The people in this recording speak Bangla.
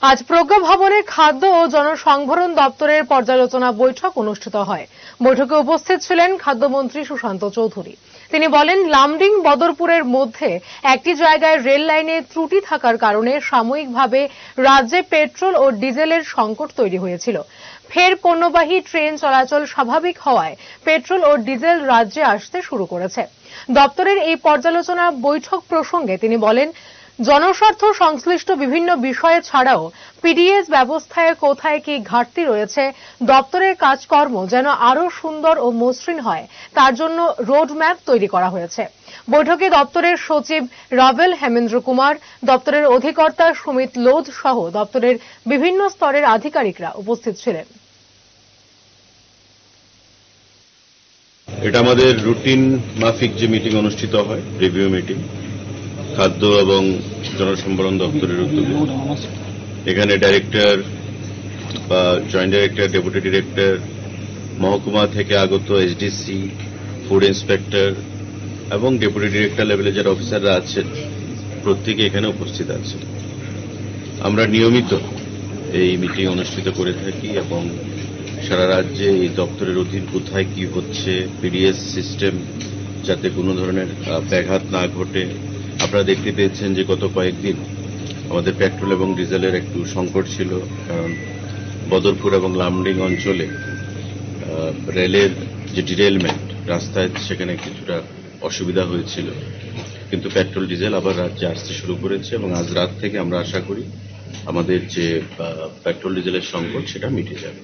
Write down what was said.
আজ প্রজ্ঞা ভবনে খাদ্য ও জনসংভরণ দপ্তরের পর্যালোচনা বৈঠক অনুষ্ঠিত হয়। বৈঠকে উপস্থিত ছিলেন খাদ্যমন্ত্রী সুশান্ত চৌধুরী। তিনি বলেন, লামডিং বদরপুরের মধ্যে একটি জায়গায় রেল লাইনে ত্রুটি থাকার কারণে সাময়িকভাবে রাজ্যে পেট্রোল ও ডিজেলের সংকট তৈরি হয়েছিল। ফের পণ্যবাহী ট্রেন চলাচল স্বাভাবিক হওয়ায় পেট্রোল ও ডিজেল রাজ্যে আসতে শুরু করেছে। দপ্তরের এই পর্যালোচনা বৈঠক প্রসঙ্গে তিনি বলেন, জনস্বার্থ সংশ্লিষ্ট বিভিন্ন বিষয় ছাড়াও পিডিএস ব্যবস্থায় কোথায় কি ঘাটতি রয়েছে, দপ্তরের কাজকর্ম যেন আরো সুন্দর ও মসৃণ হয় তার জন্য রোডম্যাপ তৈরি করা হয়েছে। বৈঠকে দপ্তরের সচিব রাভেল হেমেন্দ্র কুমার, দপ্তরের অধিকর্তা সুমিত লোধ সহ দপ্তরের বিভিন্ন স্তরের আধিকারিকরা উপস্থিত ছিলেন। এটা আমাদের রুটিন মাফিক যে মিটিং অনুষ্ঠিত হয়, রিভিউ মিটিং, খাদ্য এবং জনসম্ভরণ দপ্তরের উদ্যোগে। এখানে ডাইরেক্টর বা জয়েন্ট ডাইরেক্টর, ডেপুটি ডিরেক্টর, মহকুমা থেকে আগত এসডিসি, ফুড ইন্সপেক্টর এবং ডেপুটি ডিরেক্টর লেভেলে যারা অফিসাররা আছেন প্রত্যেকে এখানে উপস্থিত আছেন। আমরা নিয়মিত এই মিটিং অনুষ্ঠিত করে থাকি এবং সারা রাজ্যে এই দপ্তরের অধীন কোথায় কি হচ্ছে, পিডিএস সিস্টেম যাতে কোনো ধরনের ব্যাঘাত না ঘটে। আপনারা দেখতে পেয়েছেন যে গত কয়েকদিন আমাদের পেট্রোল এবং ডিজেলের একটু সংকট ছিল, কারণ বদরপুর এবং লামডিং অঞ্চলে রেলের যে ডিরেলমেন্ট, রাস্তায় সেখানে কিছুটা অসুবিধা হয়েছিল, কিন্তু পেট্রোল ডিজেল আবার রাজ্যে আসতে শুরু করেছে এবং আজ রাত থেকে আমরা আশা করি আমাদের যে পেট্রোল ডিজেলের সংকট সেটা মিটে যাবে।